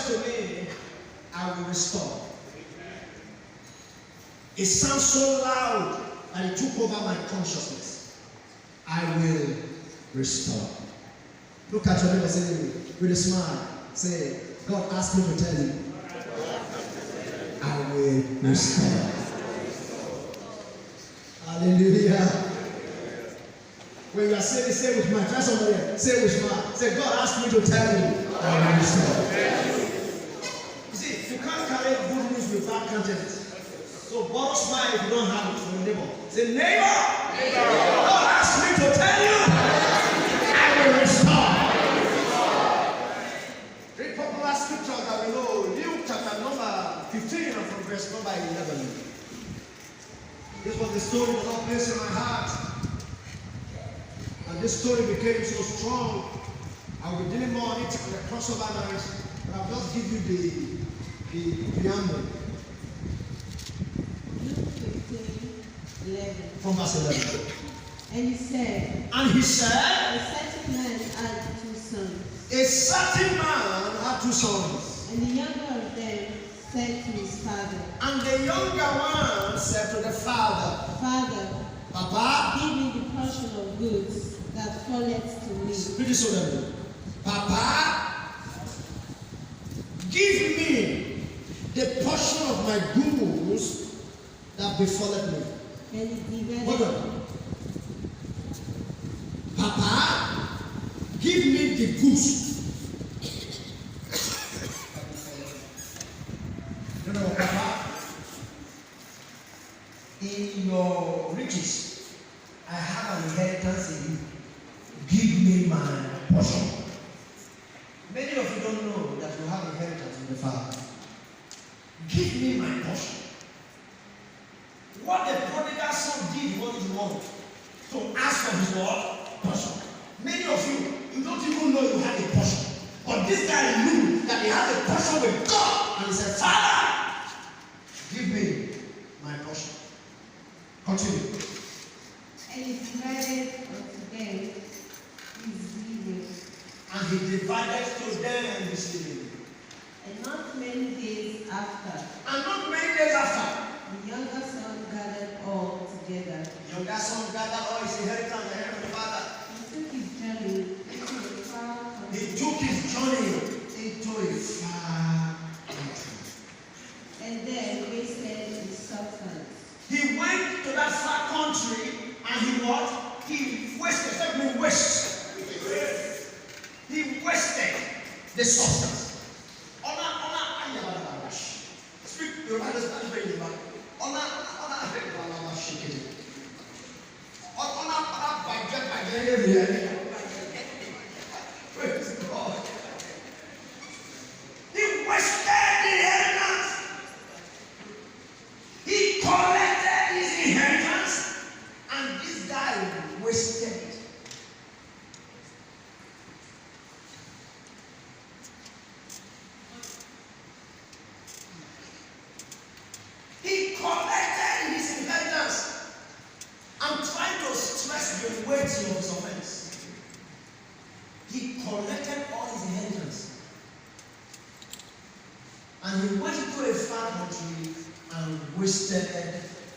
said to me, I will restore. It sounds so loud that it took over my consciousness. I will restore. Look at your neighbor, say with a smile. Say, God asked me to tell you, I will restore. Hallelujah. When you are saying, say with my, try somebody else. Say with my, say, God asked me to tell you, I will restore. You see, you can't carry good news without content. So borrow smile if you don't have it from your neighbor. Say, neighbor, God asked me to tell you, I will restore. Very popular scripture that we know, Luke chapter number 15 and from verse number 11. This was the story the Lord placed in my heart. And this story became so strong. I will be dealing more on it on the crossover night, but I'll just give you the preamble. Luke 15:11. From verse 11. And he said, And he said, a certain man had 2 sons. a certain man had 2 sons. And the younger of them said to his father, And the younger one said to the father, Father, Papa, give me the portion of goods that falleth to me. pretty solemnly, Papa, give me the portion of my goods that befalleth me. And he divided. Hold on. Papa, give me the goods. No, Papa. In your riches, I have an inheritance in you. Give me my portion. Many of you don't know that you have inheritance in the Father. Give me my portion. What the prodigal son did, what he wanted, to ask for his what? Portion. Many of you, you don't even know you have a portion. But this guy knew that he had a portion with God. And he said, Father, give me my portion. Continue. And he divided unto them his living. And he divided to them his living. And not many days after, And not many days after, the younger son gathered all together. the younger son gathered all his inheritance and the the father. He took his journey into a far country. He took his journey into a far country. And then wasted his substance. He went to that far country and he what? He wasted. Let me waste. He wasted the substance. Speak your understanding very well. Praise God. He wasted the inheritance. He collected his inheritance, and this guy wasted it. He collected his inheritance. I'm trying to stress the weight of his offense. He collected all his inheritance. And he went to a far country and wasted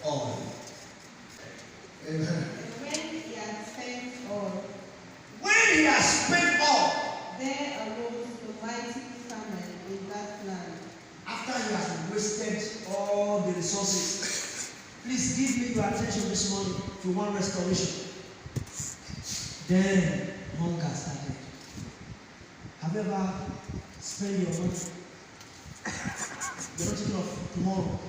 all. Amen. And when he had spent all, When he has spent all, there arose a mighty famine in that land. after he has wasted all the resources, please give me your attention this morning to one restoration. Then hunger started. Have you ever spent your money? You're not thinking of tomorrow.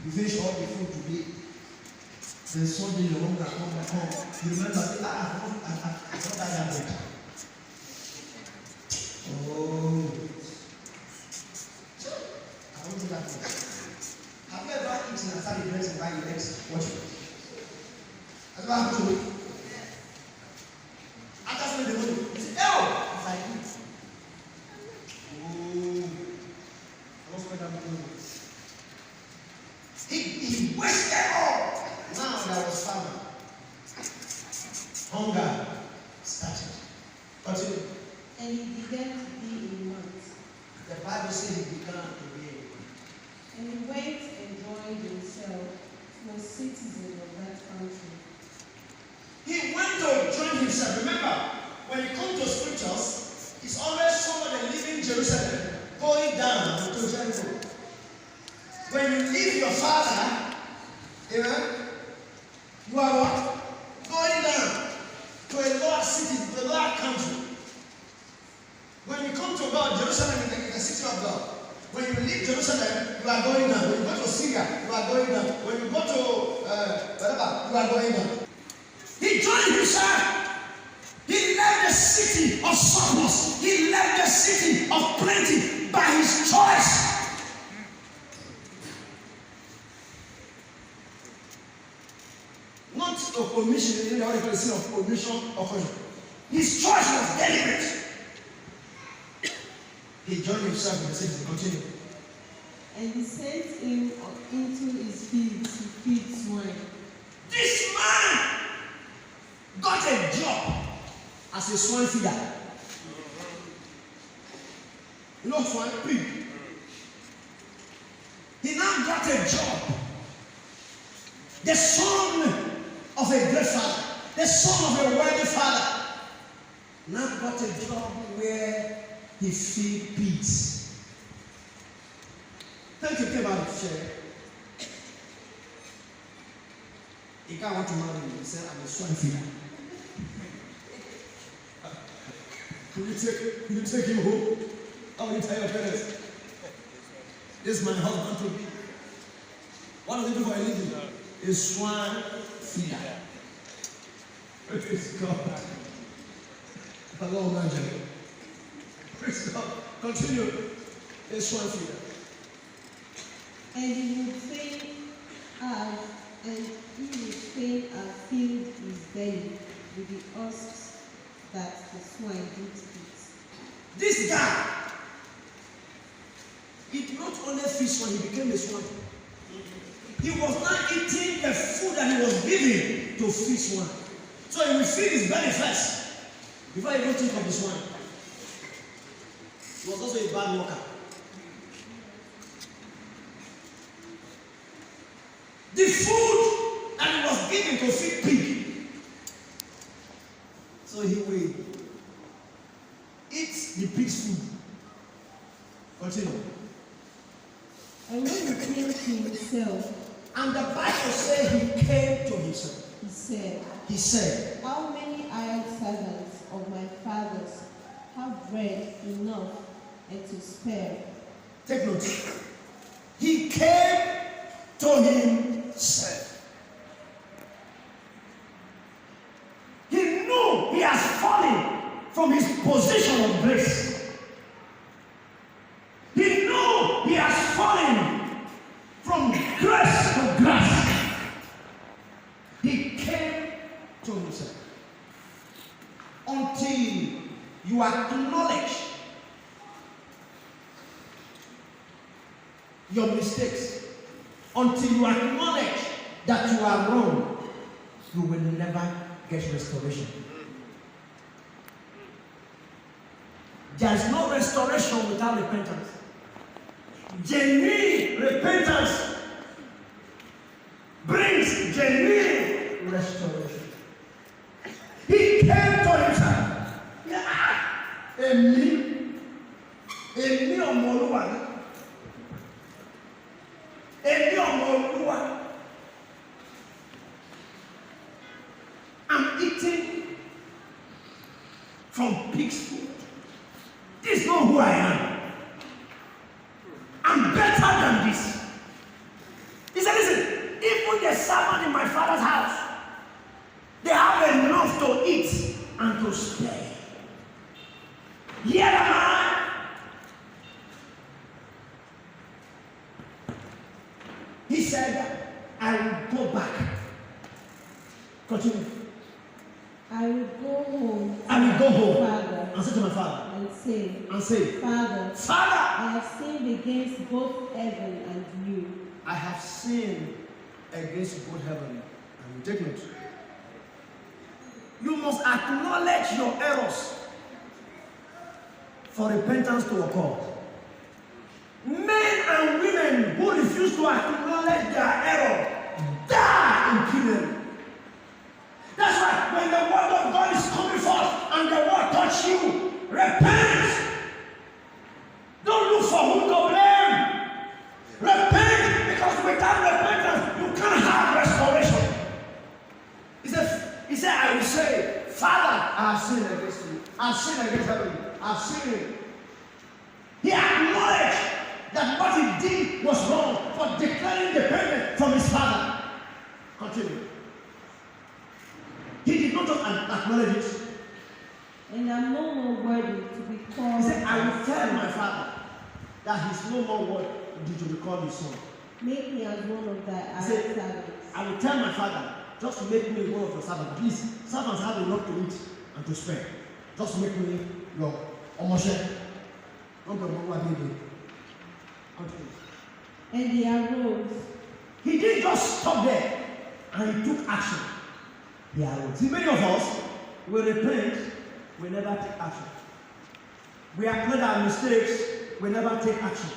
You finish all the food today. Then suddenly your hunger come back home. You remember, I thought I had bread. Oh. I don't do that much. Have you ever eaten and started dressing by your legs? Watch it. Has that happened to you? After spending the money, you say, oh! If I eat. Oh. I don't spend that money. He wasted all. Now there was famine. Hunger started. see he began again. And he went and joined himself to a citizen of that country. He went to join himself. Remember, when you come to scriptures, it's always somebody leaving Jerusalem, going down to Jericho. When you leave your father, amen, you are what? Going down to a lower city, to a lower country. When you come to God, Jerusalem is the city of God. When you leave Jerusalem, you are going down. When you go to Syria, you are going down. When you go to whatever, you are going down. He joined himself. He left the city of surplus. He left the city of plenty by his choice. Not of omission, in the other person of omission or caution. His choice was deliberate. He joined himself in the city. Continue. And he sent him into his field to feed swine. This man got a job as a swine feeder. You know swine pig. He now got a job. The son of a great father, the son of a wealthy father, now got a job where he feed pigs. Thank you, came out of the chair. A guy want to marry me. He said, I'm a swine feeder. Will you take him home? How will you tell your parents? This is my husband to be. What does he do for a living? A swine feeder. Praise God. Hello, man. Praise God. Continue. A swine feeder. And he would fain have filled his belly with the husks that the swine did eat. This guy, he did not only feed swine, he became a swine. He was not eating the food that he was given to feed swine. So he will feed his belly first before he even think of the swine. He was also a bad worker. The food that he was given to feed pig. So he will eat the pig's food. Continue. And when he came to himself, and the Bible says he came to himself. He said, How many hired servants of my father's have bread enough and to spare? Take note. He came to himself. He knew he has fallen from his position of grace. He knew he has fallen from grace to grace. He came to himself. Until you acknowledge your mistakes, until you acknowledge that you are wrong, you will never get restoration. There is no restoration without repentance. Genuine repentance brings genuine restoration. He came to himself. Èmi ọmọlúwa. I'm eating from pig's food. This is not who I am. I'm better than this. He said, listen, even the servant in my father's house, they have enough to eat and to spare. Here am I. He said, I will go back. Continue. I will go home. I will go home. Father, and say to my father. And say, Father, I have sinned against both heaven and you. I have sinned against both heaven and you. Take note. You must acknowledge your errors for repentance to occur. and women who refuse to acknowledge their error die in killing. That's why when the word of God is coming forth and the word touch you, repent. Don't look for who to blame. Repent, because without repentance you can't have restoration. He said, I will say, Father, I have sinned against you. I have sinned against heaven. I have sinned. He acknowledged that what he did was wrong for declaring dependent from his father. Continue. He did not just acknowledge it. And I'm no more worthy to be called. He said, I will tell my father that he's no more worthy to be called his son. Make me as one of thy servants. I will tell my father, just to make me one of your servants. Please, servants have a lot to eat and to spend. Just make me your omoshe. And he arose. He didn't just stop there, and he took action. He arose. See, many of us will repent, we never take action. We acknowledge our mistakes, we never take action.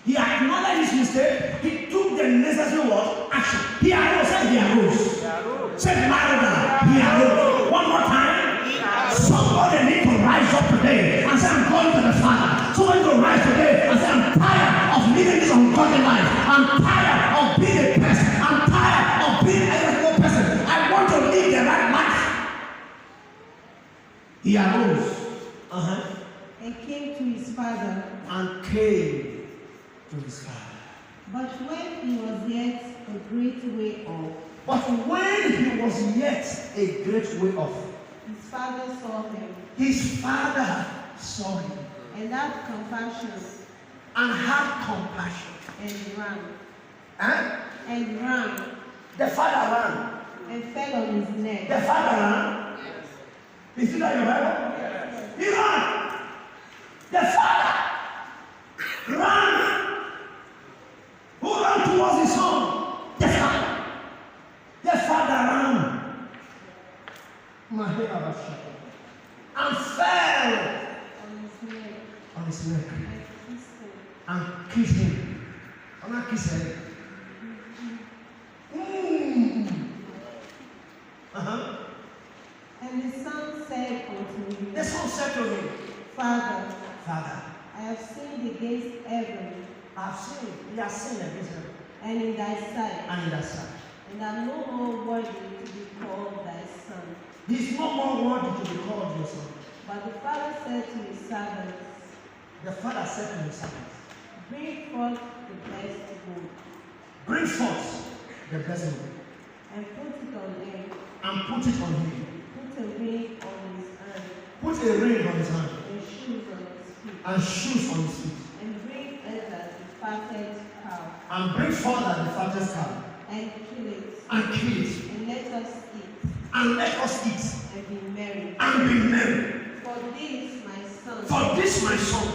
He acknowledged his mistake, he took the necessary word, action. He arose, said he arose. Said Maradona, he arose. One more time. Somebody need to rise up today and say, I'm going to the Father. Somebody to rise today and say, I'm tired of living this ungodly life. I'm tired of being a pest. I'm tired of being a irresponsible person. I want to live the right life. He arose. And came to his father. And came to his father. But when he was yet a great way off. But when he was yet a great way off. His father saw him. His father saw him. And had compassion. And had compassion. And ran. Huh? And ran. The father ran. And fell on his neck. The father ran. Is it that in your Bible? Yes. He ran. The father ran. Who ran towards his son? The father. The father ran. And fell on his neck and kissed him. I'm not kissing him. And the son said unto him, The son said to him, Father, I have sinned against heaven. I have sinned. He has sinned against heaven. And in thy sight. And I'm no more worthy to be called thy son. He's no more worthy to be called your son. But the father said to his servants, The father said to his servants, Bring forth the best gold. Bring forth the best gold. And put it on him. And put it on him. Put a ring on his hand. Put a ring on his hand. And shoes on his feet. And shoes on his feet. And bring either the fatted cow. And bring forth the fattest cow. And kill it. And kill it. And let us eat. And let us eat. And be merry. And be merry. For this my son. For this my son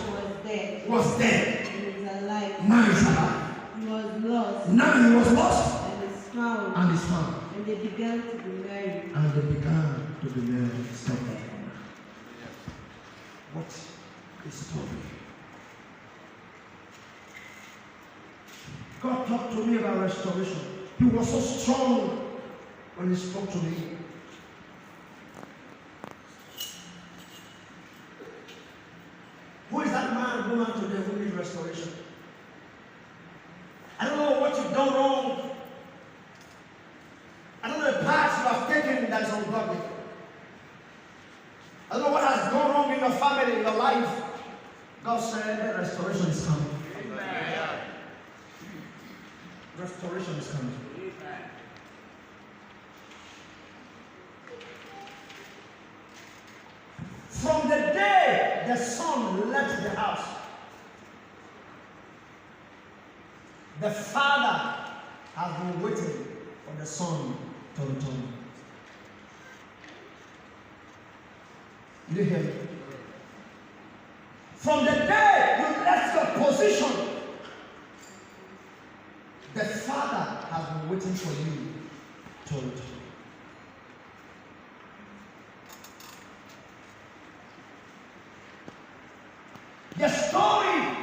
Was dead. And is alive. Now he's alive. He was lost. Now he was lost. And is found. And is found. And they began to be merry. And they began to be merry. Stop that. What is story? God talked to me about restoration. He was so strong when he spoke to me. Who is that man, woman today who needs restoration? I don't know what you've done wrong. I don't know the path you have taken that is ungodly. I don't know what has gone wrong in your family, in your life. God said restoration is coming. Amen. Restoration is coming. Amen. From the day the son left the house, the father has been waiting for the son to return. You didn't hear me? From the day you left your position, the father has been waiting for you to return. The story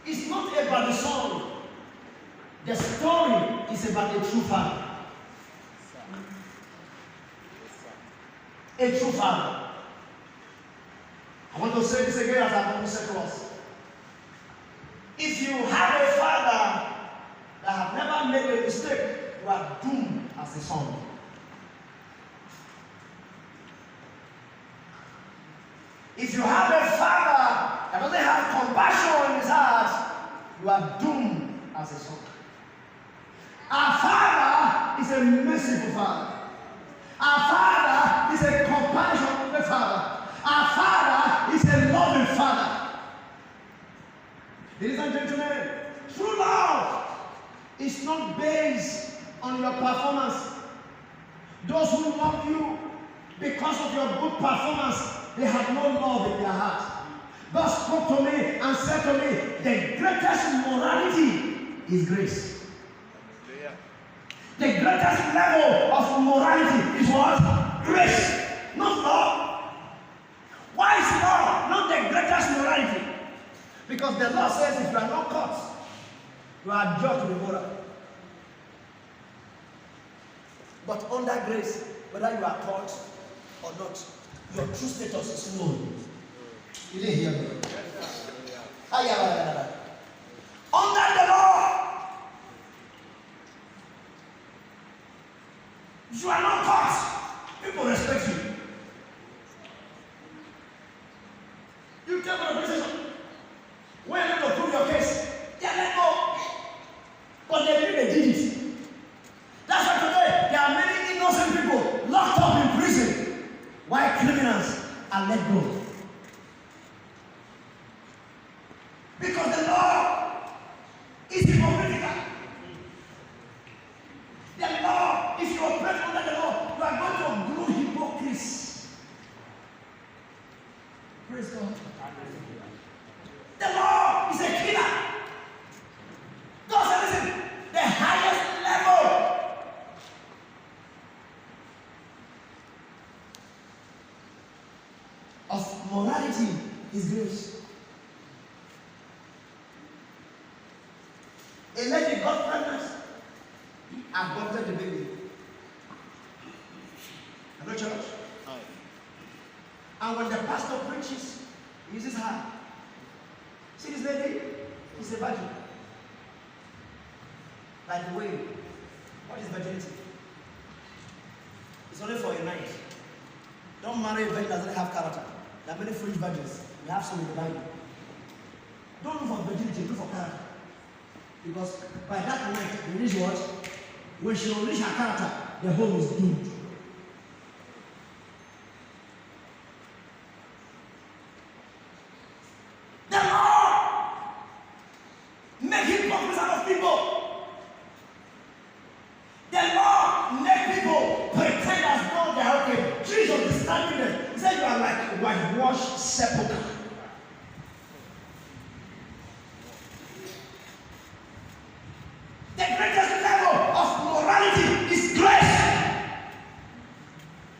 It's not about the son. The story is about a true father. A true father. I want to say this again as I want to say to us. If you have a father that have never made a mistake, you are doomed as a son. If you have a father that doesn't have compassion in his heart, you are doomed as a son. Our Father is a merciful Father. Our Father is a compassionate Father. Our Father is a loving Father. Ladies and gentlemen, true love is not based on your performance. Those who love you because of your good performance, they have no love in their heart. God spoke to me and said to me, the greatest morality is grace. The greatest level of morality is what? Grace, not law. Why is law not the greatest morality? Because the law says if you are not caught, you are judged to be moral. But under grace, whether you are caught or not, your true status is known. You didn't hear me? Under the law, if you are not caught, people respect you. You tell the position. When you go prove your case, they are let go. But they did it. That's why today there are many innocent people locked up in prison while criminals are let go. Because the law is hypocritical. The law, if you operate under the law, you are going to grow hypocrisy. Praise God. The law is a killer. God said, listen, the highest level of morality is grace. A lady got pregnant, aborted the baby. Hello, church? And when the pastor preaches, he uses her. See this lady? She's a virgin. By the way, what is virginity? It's only for a night. Don't marry a virgin that doesn't have character. There are many fringe virgins. We have some in the Bible. Don't look for virginity, look for character. Because by that night, you reach what? When she will reach her character, the home is doomed. The law make hypocrites out of people. The law make people pretend as though they are okay. Jesus is standing there. He said you are like a whitewashed sepulchre. The greatest level of morality is grace.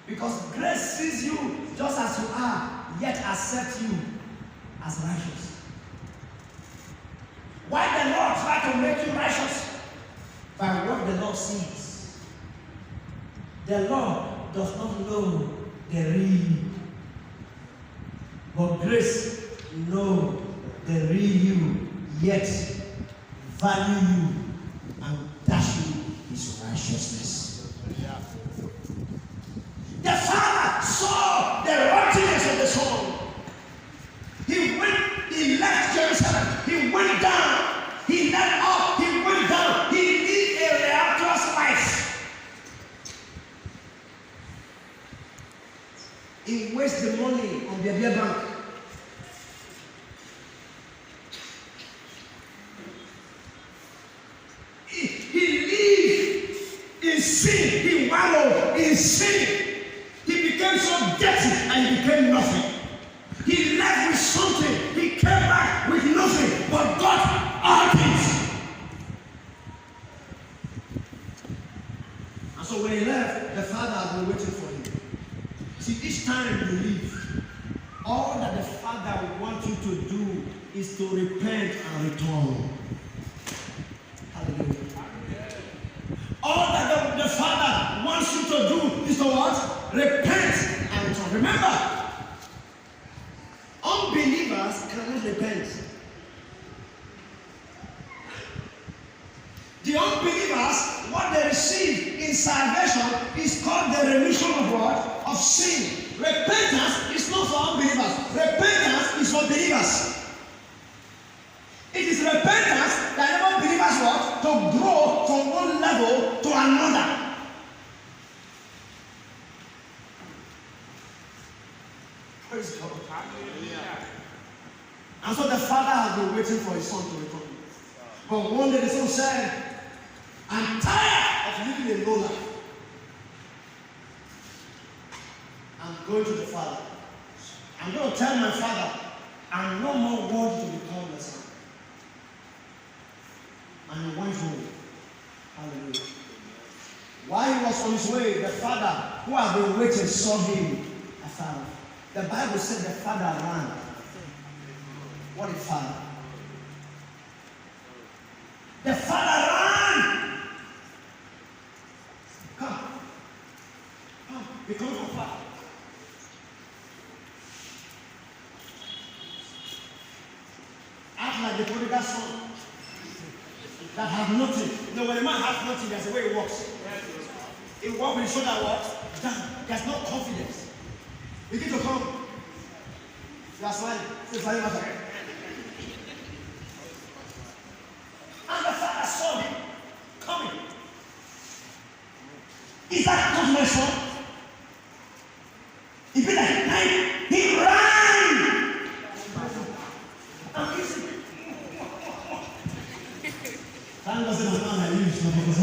Because grace sees you just as you are, yet accepts you as righteous. Why the Lord try to make you righteous? By what the Lord sees. The Lord does not know the real. But grace knows the real you, yet value you and dash you his righteousness. The Father saw the righteousness of the Son. He left Jerusalem, he went down, he left up, he went down, he lived a righteous life. He wasted the money on the beer bank. He lived in sin, he wallowed in sin. He became so dirty and he became nothing. He left with something, he came back with nothing, but got all things. And so when he left, the Father has been waiting for him. See, each time you leave, all that is to repent and return. Hallelujah. All that the Father wants you to do is to what? Repent and return. Remember, unbelievers cannot repent. The unbelievers, what they receive in salvation is called the remission of what? Of sin. Repentance is not for unbelievers. Repentance is for believers. It is repentance that enables believers what? To grow from one level to another. Praise God. And so the Father has been waiting for his Son to return. But one day the Son said, I'm tired of living a low life. I'm going to the Father. I'm going to tell my Father, I'm no more worthy to be called the Son. And he went home. Hallelujah. While he was on his way, the Father who had been waiting saw him afar. The Bible said the Father ran. What a Father. The Father ran. Come. Come. Become your Father. Act like the prodigal son that have nothing. You know, when a man has nothing, there's a way he walks. He walks with his shoulder what? Down. There's no confidence. Begin to come. You are smiling. Say, smiling matter. And the Father saw him coming. Is that not my son? He be like, hey, he ran. And he said, thank God that I'm not used to because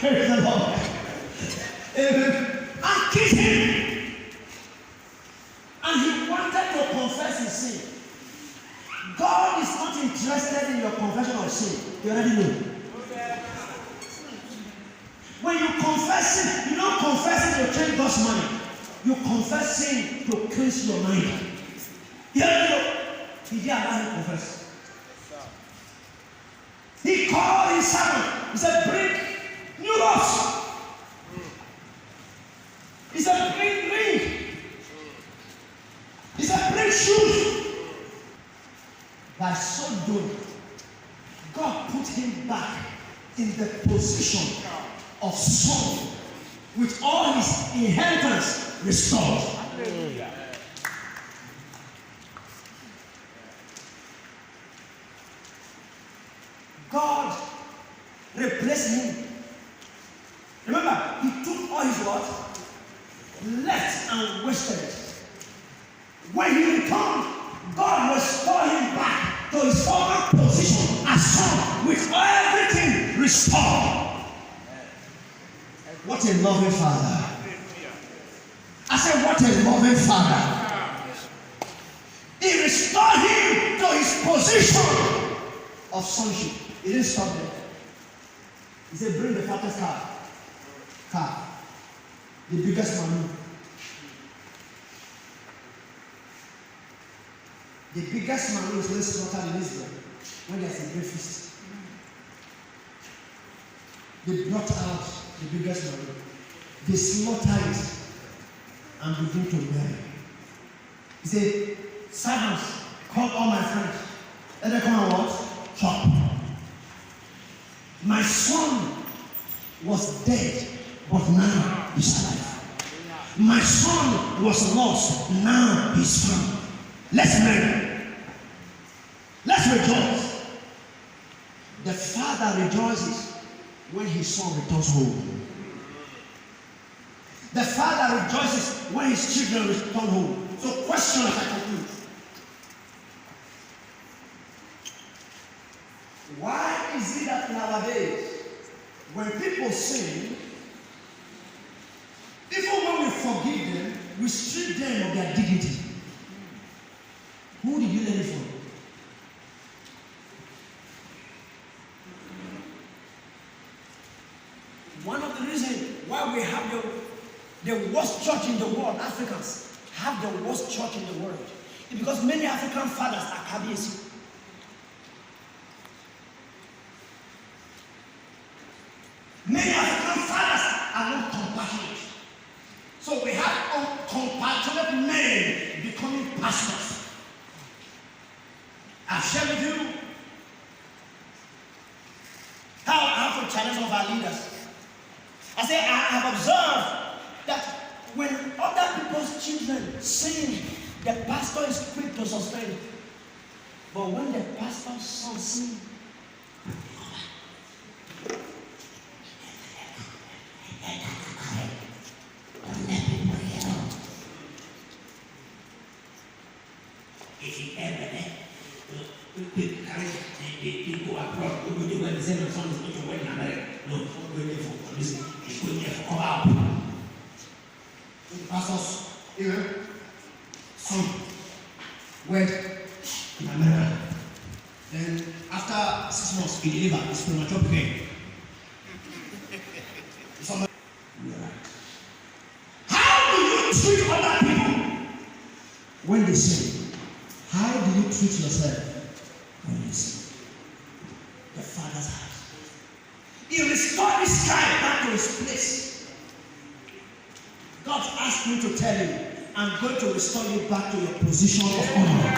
praise the Lord. And kissed him. And he wanted to confess his sin. God is not interested in your confession of sin. You already know. When you confess sin, you don't confess it to change God's mind. You confess sin to cleanse your mind. You already know. He did allow him to confess. He called his servant. He said, bring new ropes. He said, bring ring. He said, bring shoes. By so doing, God put him back in the position of son with all his inheritance restored. Hallelujah. God replaced him. Remember, he took all his what? Left and wasted it. When he returned, God restored him back to his former position as son with everything restored. What a loving Father. I said, what a loving Father. He restored him to his position of sonship. He didn't stop there. He said, bring the fattest calf. The biggest man. The biggest man is when slaughtered in Israel when there's a great feast. They brought out the biggest man. They slaughtered it and began to bury. He said, servants, call all my friends. Let them come and what? Chop. My son was dead, but now he's alive. My son was lost, now he's found. Let's marry. Let's rejoice. The father rejoices when his son returns home. The father rejoices when his children return home. So question as I conclude. Why is it that nowadays, when people sin, even when we forgive them, we strip them of their dignity? Who did you learn it from? One of the reasons why we have the worst church in the world, Africans, have the worst church in the world. It's because many African fathers are KBC. Many African fathers are not compassionate. So we have compassionate men becoming pastors. I've shared with you how I have to challenge some of our leaders. I say I have observed that when other people's children sin, the pastor is quick to suspend. But when the pastor's son sins, people abroad who do when the same son is going to win in America. No, don't go there for this. He's going there for cover up. The pastor's son went in America. Then after 6 months, he delivered his premature pain. How do you treat other people when they sin? How do you treat yourself when you sin? The Father's house. He restored this guy back to his place. God asked me to tell you, I'm going to restore you back to your position of honor.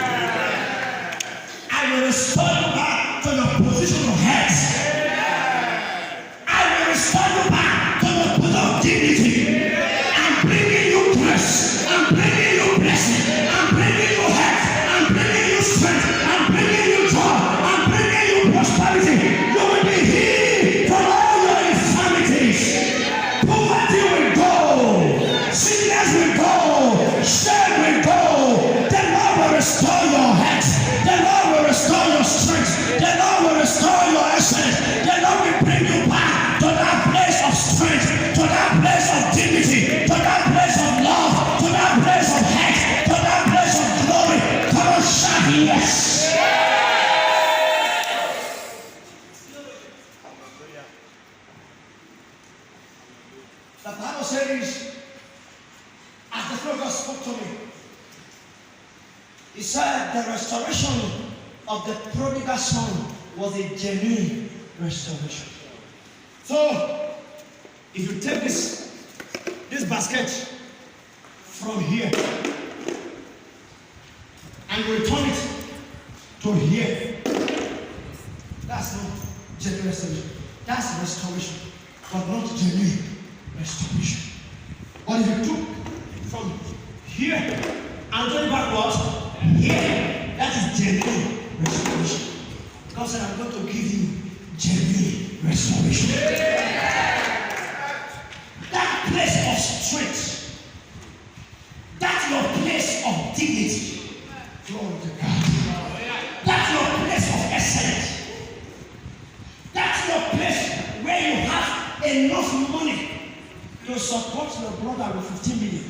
I will restore you back to your position of head. I will restore you back to your position of dignity. I'm bringing you grace. I'm bringing you blessing. I'm bringing you health. I'm bringing you strength. I'm bringing you joy. I'm bringing you prosperity. You will be healed from all your infirmities. Poverty will go. Sickness will go. Shame will go. The Lord will restore your health. The Lord will restore your strength. The Lord will restore your essence. The Lord will bring you back to that place of strength, to that place of dignity, to that place of love, to that place of health, to that place of glory. Come on, shout yes. The Bible says, as the Lord God spoke to me, he said the restoration of the prodigal son was a genuine restoration. So, if you take this basket from here and return it to here, that's not genuine restoration. That's restoration, but not genuine restoration. But if you took from here and turn it backwards, here, that is genuine restoration. God said, I'm going to give you genuine restoration. That place of strength, that's your place of dignity. Glory to God. That's your place of excellence. That's your place where you have enough money to support your brother with 15 million.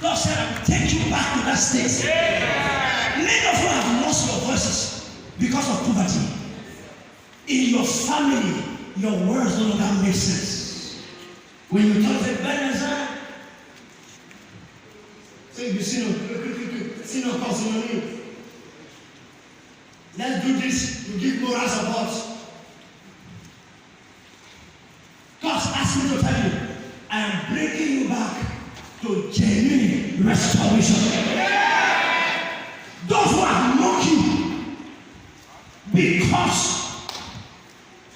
God said, I will take you back to that state. Many of you have lost your voices because of poverty. In your family, your words no longer make sense. When you talk to Ebenezer, say, you see no cause in your name. Let's do this, you give moral support. God asked me to tell you, I am bringing you back to genuine restoration. Those who have mocked you because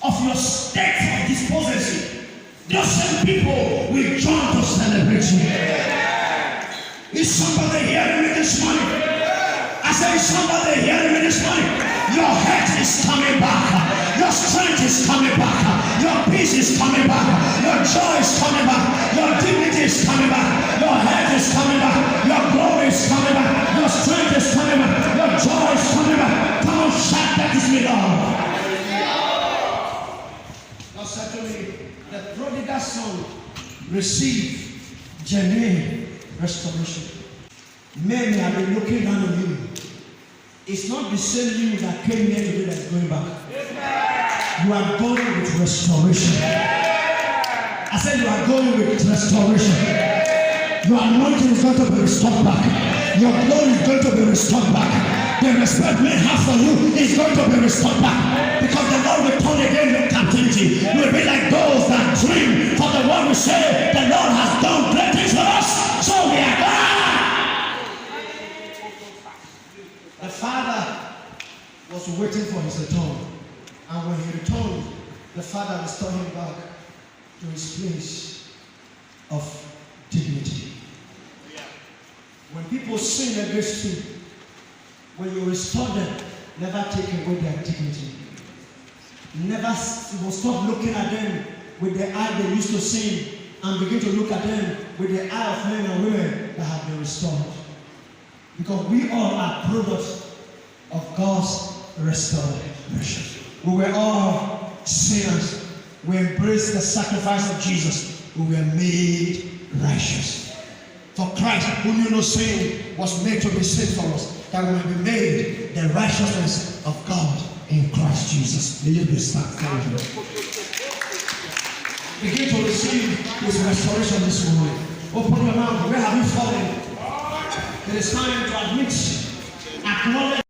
of your state of dispossession, those same people will join to celebrate you. Is somebody hearing me this morning? I say, somebody hearing me this morning? Your health is coming back. Your strength is coming back. Your peace is coming back. Your joy is coming back. Your dignity is coming back. Your health is coming back. Your glory is coming back. Your strength is coming back. Your joy is coming back. Come on, shout, that is me, Lord. Now said to me, the prodigal son received genuine restoration. Many have been looking down on you. It's not the same you that came here today that's going back. You are going with restoration. I said you are going with restoration. Your anointing is going to be restored back. Your glory is going to be restored back. The respect men have for you is going to be restored back. Because the Lord will turn again your captivity. You will be like those that dream. For the one will say, the Lord has done great things for us. So we are glad. The father was waiting for his return. And when he returned, the father restored him back to his place of dignity. When people sin against you, when you restore them, never take away their dignity. Never stop looking at them with the eye they used to sin and begin to look at them with the eye of men and women that have been restored. Because we all are products of God's restoration. We were all sinners. We embraced the sacrifice of Jesus. We were made righteous. For Christ, who knew no sin, was made to be sin for us, that we may be made the righteousness of God in Christ Jesus. May you be thankful. Begin to receive His restoration this morning. Open your mouth. Where have you fallen? It is time to admit, acknowledge.